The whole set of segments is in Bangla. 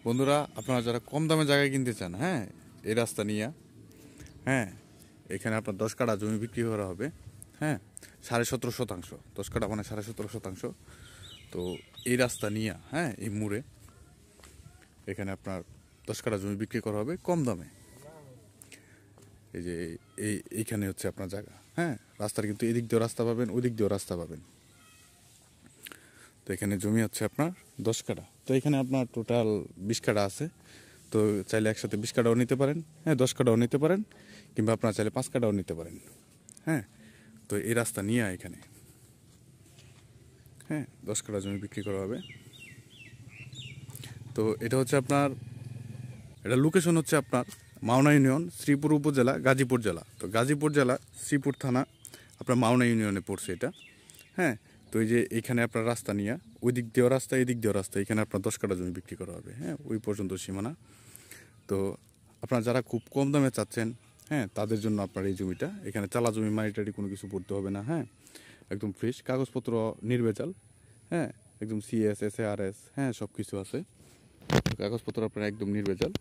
বন্ধুরা, আপনারা যারা কম দামে জায়গা কিনতে চান, হ্যাঁ, এই রাস্তা নিয়ে, হ্যাঁ, এখানে আপনার 10 কাঠা জমি বিক্রি করা হবে, হ্যাঁ, 17.5 শতাংশ, 10 কাঠা মানে 17.5 শতাংশ। তো এই রাস্তা নিয়ে, হ্যাঁ, এই মোড়ে এখানে আপনার 10 কাঠা জমি বিক্রি করা হবে কম দামে। এই যে এইখানে হচ্ছে আপনার জায়গা, হ্যাঁ, রাস্তার কিন্তু এদিক দিয়েও রাস্তা পাবেন, ওই দিক দিয়েও রাস্তা পাবেন। তো এখানে জমি হচ্ছে আপনার 10 কাঠা। তো এখানে আপনার টোটাল 20 কাঠা আছে। তো চাইলে একসাথে 20 কাঠাও নিতে পারেন, হ্যাঁ, 10 কাঠাও নিতে পারেন, কিংবা আপনারা চাইলে 5 কাঠাও নিতে পারেন, হ্যাঁ। তো এই রাস্তা নিয়ে এখানে, হ্যাঁ, 10 কাঠা জমি বিক্রি করা হবে। তো এটা হচ্ছে আপনার, এটা লোকেশন হচ্ছে আপনার মাওনা ইউনিয়ন, শ্রীপুর উপজেলা, গাজীপুর জেলা। তো গাজীপুর জেলা, শ্রীপুর থানা, আপনার মাওনা ইউনিয়নে পড়ছে এটা, হ্যাঁ। তো এই যে এখানে আপনার রাস্তা নিয়ে, ওই দিক দিয়েও রাস্তা, এই দিক দিয়েও রাস্তা, এখানে আপনার 10 কাঠা জমি বিক্রি করা হবে, হ্যাঁ, ওই পর্যন্ত সীমানা। তো আপনারা যারা খুব কম দামে চাচ্ছেন, হ্যাঁ, তাদের জন্য আপনার এই জমিটা, এখানে চালা জমি মাটিটারি কোনো কিছু পড়তে হবে না, হ্যাঁ, একদম ফ্রেশ, কাগজপত্র নির্ভেজাল, হ্যাঁ, একদম সিএস SARS, হ্যাঁ, সব কিছু আছে। কাগজপত্র আপনার একদম নির্ভেজাল।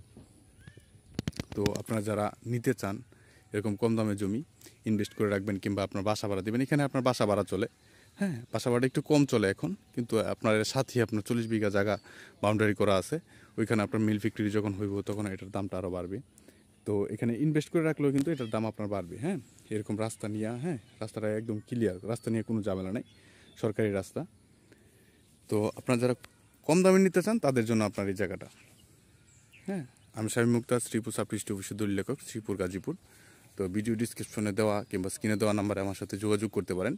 তো আপনারা যারা নিতে চান এরকম কম দামে জমি, ইনভেস্ট করে রাখবেন, কিংবা আপনার বাসা ভাড়া দেবেন, এখানে আপনার বাসা ভাড়া চলে, হ্যাঁ, বাসা ভাড়া একটু কম চলে এখন, কিন্তু আপনার এর সাথেই আপনার 40 বিঘা জায়গা বাউন্ডারি করা আছে। ওইখানে আপনার মিল ফ্যাক্টরি যখন হইব তখন এটার দামটা আরও বাড়বে। তো এখানে ইনভেস্ট করে রাখলেও কিন্তু এটার দাম আপনার বাড়বে, হ্যাঁ। এরকম রাস্তা নিয়ে, হ্যাঁ, রাস্তাটা একদম ক্লিয়ার, রাস্তা নিয়ে কোনো ঝামেলা নেই, সরকারি রাস্তা। তো আপনারা যারা কম দামে নিতে চান তাদের জন্য আপনার এই জায়গাটা, হ্যাঁ। আমি শামীম মুক্তার, শ্রীপুর সাব ডিস্ট্রিক্ট অফিসের দলিল লেখক, শ্রীপুর, গাজীপুর। তো ভিডিও ডিসক্রিপশনে দেওয়া কিংবা স্ক্রিনে দেওয়া নাম্বারে আমার সাথে যোগাযোগ করতে পারেন,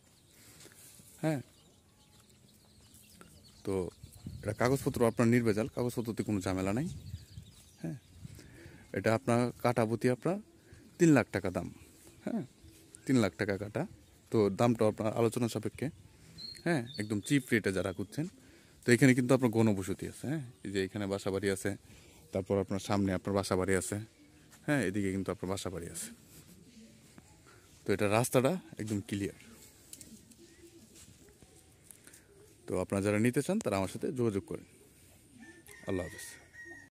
হ্যাঁ। তো এটা কাগজপত্র আপনার নির্ভেজাল, কাগজপত্রতে কোনো ঝামেলা নাই, হ্যাঁ। এটা আপনার কাটা প্রতি আপনার 3 লাখ টাকা দাম, হ্যাঁ, 3 লাখ টাকা কাটা। তো দামটা আপনার আলোচনা সাপেক্ষে, হ্যাঁ, একদম চিপ রেটে যারা খুঁজছেন। তো এখানে কিন্তু আপনার ঘনবসতি আছে, হ্যাঁ, এই যে এখানে বাসা বাড়ি আছে, তারপর আপনার সামনে আপনার বাসা বাড়ি আছে, হ্যাঁ, এদিকে কিন্তু আপনার বাসা বাড়ি আছে। তো এটা রাস্তাটা একদম ক্লিয়ার। তো আপনারা যারা নিতে চান তারা আমার সাথে যোগাযোগ করেন। আল্লাহ হাফেজ।